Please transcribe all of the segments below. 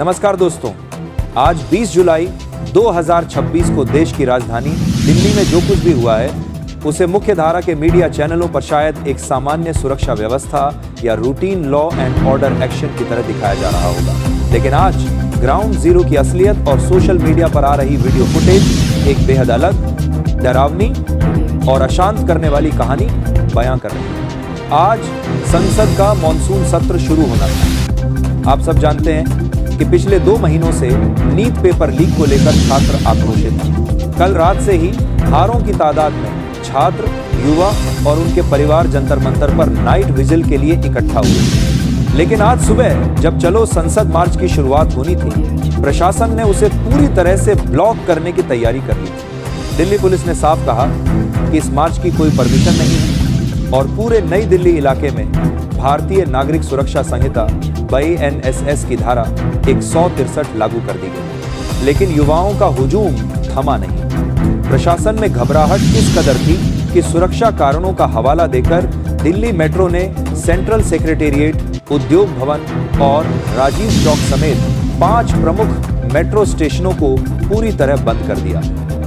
नमस्कार दोस्तों, आज 20 जुलाई 2026 को देश की राजधानी दिल्ली में जो कुछ भी हुआ है उसे मुख्य धारा के मीडिया चैनलों पर शायद एक सामान्य सुरक्षा व्यवस्था या routine law and order action की तरह दिखाया जा रहा होगा। लेकिन आज ग्राउंड जीरो की असलियत और सोशल मीडिया पर आ रही वीडियो फुटेज एक बेहद अलग, डरावनी और अशांत करने वाली कहानी बयां कर रही है। आज संसद का मॉनसून सत्र शुरू होना था। आप सब जानते हैं कि पिछले 2 महीनों से नीट पेपर लीक को लेकर छात्र आक्रोशित हैं। कल रात से ही हजारों की तादाद में छात्र, युवा और उनके परिवार जंतर मंतर पर नाइट विजिल के लिए इकट्ठा हुए। लेकिन आज सुबह जब चलो संसद मार्च की शुरुआत होनी थी, प्रशासन ने उसे पूरी तरह से ब्लॉक करने की तैयारी कर ली थी। दिल्ली पुलिस ने साफ कहा कि इस मार्च की कोई परमिशन नहीं है और पूरे नई दिल्ली इलाके में भारतीय नागरिक सुरक्षा संहिता BINSS की धारा 163 लागू कर दी गई। लेकिन युवाओं का हुजूम थमा नहीं। प्रशासन में घबराहट इस कदर थी कि सुरक्षा कारणों का हवाला देकर दिल्ली मेट्रो ने सेंट्रल सेक्रेटेरिएट, उद्योग भवन और राजीव चौक समेत 5 प्रमुख मेट्रो स्टेशनों को पूरी तरह बंद कर दिया।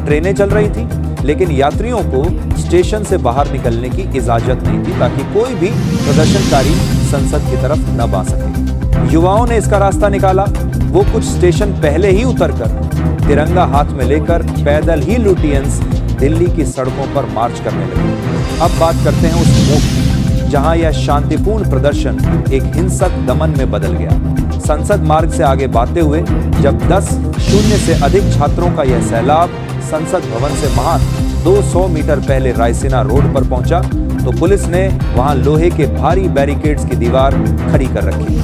ट्रेनें चल रही थी, लेकिन यात्रियों को स्टेशन से बाहर निकलने की इजाजत नहीं थी ताकि कोई भी प्रदर्शनकारी संसद की तरफ न आ सके। युवाओं ने इसका रास्ता निकाला। वो कुछ स्टेशन पहले ही उतरकर तिरंगा हाथ में लेकर पैदल ही लुटियंस दिल्ली की सड़कों पर मार्च करने लगे। अब बात करते हैं उस मुख की, जहां यह शांतिपूर्ण प्रदर्शन एक हिंसक दमन में बदल गया। संसद मार्ग से आगे बढ़ते हुए जब 10 से अधिक छात्रों का यह सैलाब संसद भवन से महज 200 मीटर पहले रायसीना रोड पर पहुंचा तो पुलिस ने वहां लोहे के भारी बैरिकेड्स की दीवार खड़ी कर रखी।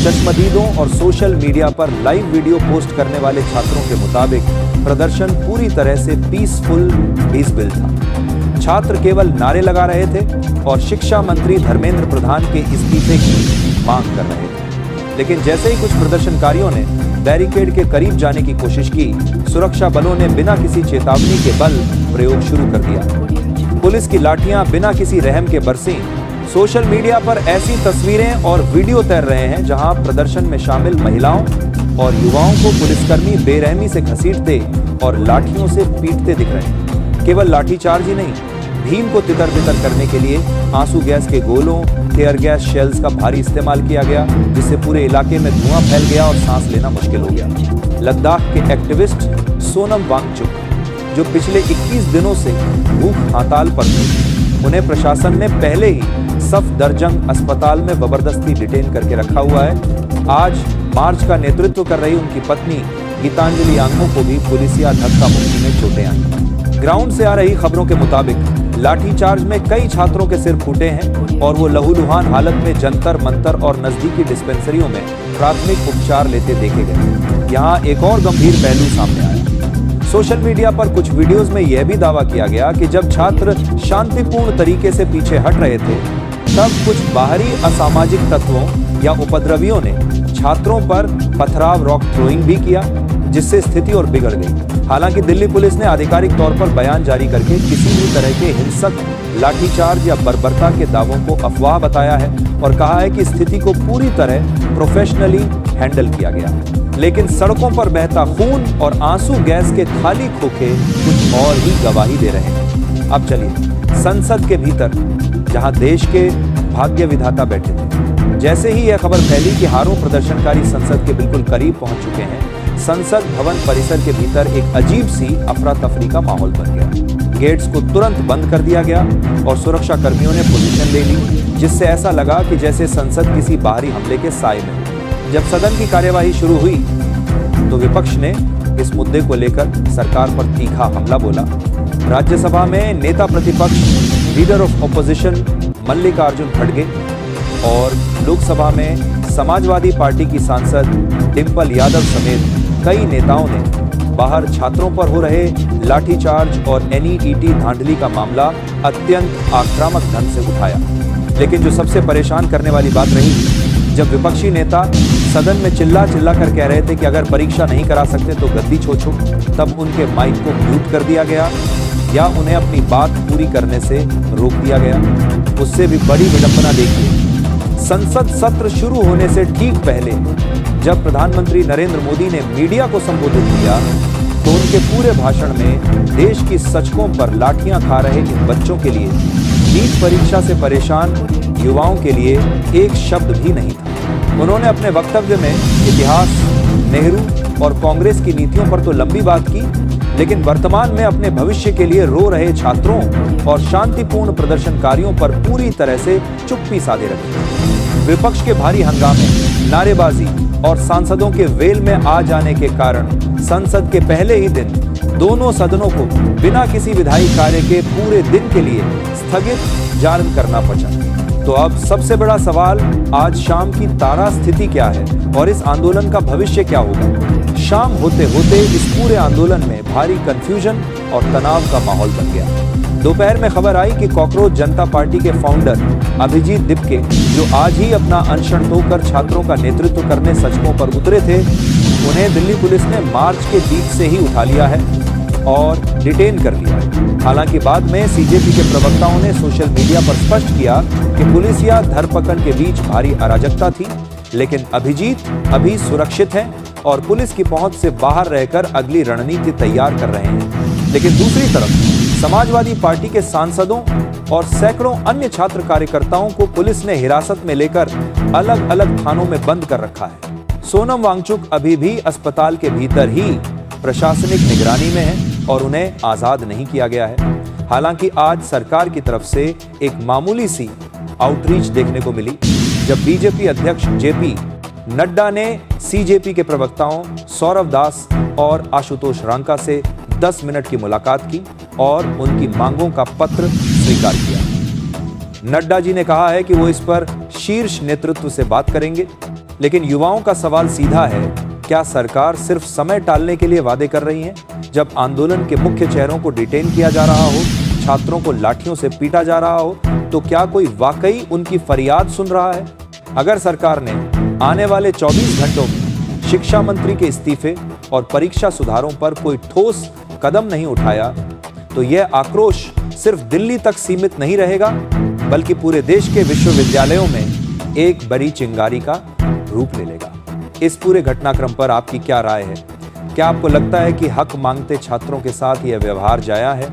चश्मदीदों और सोशल मीडिया पर लाइव वीडियो पोस्ट करने वाले छात्रों के मुताबिक प्रदर्शन पूरी तरह से पीसफुल था। छात्र केवल नारे लगा रहे थे और शिक्षा मंत्री धर्मेंद्र प्रधान के इस्तीफे की मांग कर रहे थे। लेकिन जैसे ही कुछ प्रदर्शनकारियों ने बैरिकेड के करीब जाने की कोशिश की, सुरक्षा बलों ने बिना किसी चेतावनी के बल प्रयोग शुरू कर दिया। पुलिस की लाठियां बिना किसी रहम के बरसीं। सोशल मीडिया पर ऐसी तस्वीरें और वीडियो तैर रहे हैं जहां प्रदर्शन में शामिल महिलाओं और युवाओं को पुलिसकर्मी बेरहमी से घसीटते और लाठियों से पीटते दिख रहे हैं। केवल लाठीचार्ज ही नहीं, भीम को तितर-बितर करने के लिए आंसू गैस के गोलों, टीयर गैस शेल्स का भारी इस्तेमाल किया गया, जिससे पूरे इलाके में धुआं फैल गया और सांस लेना मुश्किल हो गया। लद्दाख के एक्टिविस्ट सोनम वांगचुक, जो पिछले 21 दिनों से भूख हड़ताल पर थे, उन्हें प्रशासन ने पहले ही सफदरजंग अस्पताल में जबरदस्ती डिटेन करके रखा हुआ है। आज मार्च का नेतृत्व कर रही उनकी पत्नी गीतांजलि आंगमो को भी पुलिसिया धक्का मुक्की में चोटें आई। ग्राउंड से आ रही खबरों के मुताबिक लाठीचार्ज में कई छात्रों के सिर फूटे हैं और वो लहूलुहान हालत में जंतर मंतर और नजदीकी डिस्पेंसरियों में प्राथमिक उपचार लेते देखे गए। यहाँ एक और गंभीर पहलू सामने आया। सोशल मीडिया पर कुछ वीडियोस में यह भी दावा किया गया कि जब छात्र शांतिपूर्ण तरीके से पीछे हट रहे थे, तब कुछ बाहरी असामाजिक तत्वों या उपद्रवियों ने छात्रों पर पथराव, रॉक थ्रोइंग भी किया, जिससे स्थिति और बिगड़ गई। हालांकि दिल्ली पुलिस ने आधिकारिक तौर पर बयान जारी करके किसी भी तरह के हिंसक लाठीचार्ज या बर्बरता के दावों को अफवाह बताया है और कहा है कि स्थिति को पूरी तरह प्रोफेशनली हैंडल किया गया। लेकिन सड़कों पर बहता खून और आंसू गैस के खाली खोखे कुछ और ही गवाही दे रहे हैं। अब चलिए संसद के भीतर, जहां देश के भाग्य विधाता बैठे थे, जैसे ही यह खबर फैली कि हारों प्रदर्शनकारी संसद के बिल्कुल करीब पहुंच चुके हैं, संसद भवन परिसर के भीतर एक अजीब सी अफरा तफरी का माहौल बन गया। गेट्स को तुरंत बंद कर दिया गया और सुरक्षा कर्मियों ने पोजीशन ले ली, जिससे ऐसा लगा कि जैसे संसद किसी बाहरी हमले के साए में। जब सदन की कार्यवाही शुरू हुई तो विपक्ष ने इस मुद्दे को लेकर सरकार पर तीखा हमला बोला। राज्यसभा में नेता प्रतिपक्ष लीडर ऑफ ऑपोजिशन मल्लिकार्जुन खड़गे और लोकसभा में समाजवादी पार्टी की सांसद डिंपल यादव समेत कई नेताओं ने बाहर छात्रों पर हो रहे लाठीचार्ज और NEET धांधली का मामला अत्यंत आक्रामक ढंग से उठाया। लेकिन जो सबसे परेशान करने वाली बात रही, जब विपक्षी नेता सदन में चिल्ला कर कह रहे थे कि अगर परीक्षा नहीं करा सकते तो गद्दी छोड़ो, तब उनके माइक को म्यूट कर दिया गया या उन्हें अपनी बात पूरी करने से रोक दिया गया। उससे भी बड़ी विडंबना देखिए, संसद सत्र शुरू होने से ठीक पहले जब प्रधानमंत्री नरेंद्र मोदी ने मीडिया को संबोधित किया तो उनके पूरे भाषण में देश की सड़कों पर लाठियां खा रहे इन बच्चों के लिए, नीट परीक्षा से परेशान युवाओं के लिए एक शब्द भी नहीं था। उन्होंने अपने वक्तव्य में इतिहास, नेहरू और कांग्रेस की नीतियों पर तो लंबी बात की, लेकिन वर्तमान में अपने भविष्य के लिए रो रहे छात्रों और शांतिपूर्ण प्रदर्शनकारियों पर पूरी तरह से चुप्पी साधे रखी। विपक्ष के भारी हंगामे, नारेबाजी और सांसदों के वेल में आ जाने के कारण संसद के पहले ही दिन दोनों सदनों को बिना किसी विधायी कार्य के पूरे दिन के लिए स्थगित जारी करना पड़ा। तो अब सबसे बड़ा सवाल, आज शाम की तारा स्थिति क्या है और इस आंदोलन का भविष्य क्या होगा। शाम होते होते इस पूरे आंदोलन में भारी कंफ्यूजन और तनाव का माहौल बन गया। दोपहर में खबर आई कि कॉकरोच जनता पार्टी के फाउंडर अभिजीत दिपके, जो आज ही अपना अनशन तोड़कर छात्रों का नेतृत्व करने सड़कों पर उतरे थे, उन्हें दिल्ली पुलिस ने मार्च के बीच से ही उठा लिया है और डिटेन कर लिया है। हालांकि बाद में सीजेपी के प्रवक्ताओं ने सोशल मीडिया पर स्पष्ट किया कि पुलिस या धरपकड़ के बीच भारी अराजकता थी, लेकिन अभिजीत अभी सुरक्षित हैं और पुलिस की पहुंच से बाहर रहकर अगली रणनीति तैयार कर रहे हैं। लेकिन दूसरी तरफ समाजवादी पार्टी के सांसदों और सैकड़ों अन्य छात्र कार्यकर्ताओं को पुलिस ने हिरासत में लेकर अलग अलग थानों में बंद कर रखा है। सोनम वांगचुक अभी भी अस्पताल के भीतर ही प्रशासनिक निगरानी में है और उन्हें आजाद नहीं किया गया है। हालांकि आज सरकार की तरफ से एक मामूली सी आउटरीच देखने को मिली, जब बीजेपी अध्यक्ष जेपी नड्डा ने सीजेपी के प्रवक्ताओं सौरभ दास और आशुतोष रांका से 10 मिनट की मुलाकात की और उनकी मांगों का पत्र स्वीकार किया। नड्डा जी ने कहा है कि वो इस पर शीर्ष नेतृत्व से बात करेंगे, लेकिन युवाओं का सवाल सीधा है, क्या सरकार सिर्फ समय टालने के लिए वादे कर रही है? जब आंदोलन के मुख्य चेहरों को डिटेन किया जा रहा हो, छात्रों को लाठियों से पीटा जा रहा हो, तो क्या कोई वाकई उनकी फरियाद सुन रहा है? अगर सरकार ने आने वाले 24 घंटों में शिक्षा मंत्री के इस्तीफे और परीक्षा सुधारों पर कोई ठोस कदम नहीं उठाया, तो यह आक्रोश सिर्फ दिल्ली तक सीमित नहीं रहेगा, बल्कि पूरे देश के विश्वविद्यालयों में एक बड़ी चिंगारी का रूप ले लेगा। इस पूरे घटनाक्रम पर आपकी क्या राय है? क्या आपको लगता है कि हक मांगते छात्रों के साथ यह व्यवहार जाया है?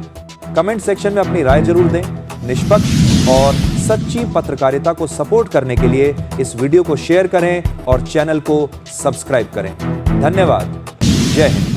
कमेंट सेक्शन में अपनी राय जरूर दें। निष्पक्ष और सच्ची पत्रकारिता को सपोर्ट करने के लिए इस वीडियो को शेयर करें और चैनल को सब्सक्राइब करें। धन्यवाद। जय हिंद।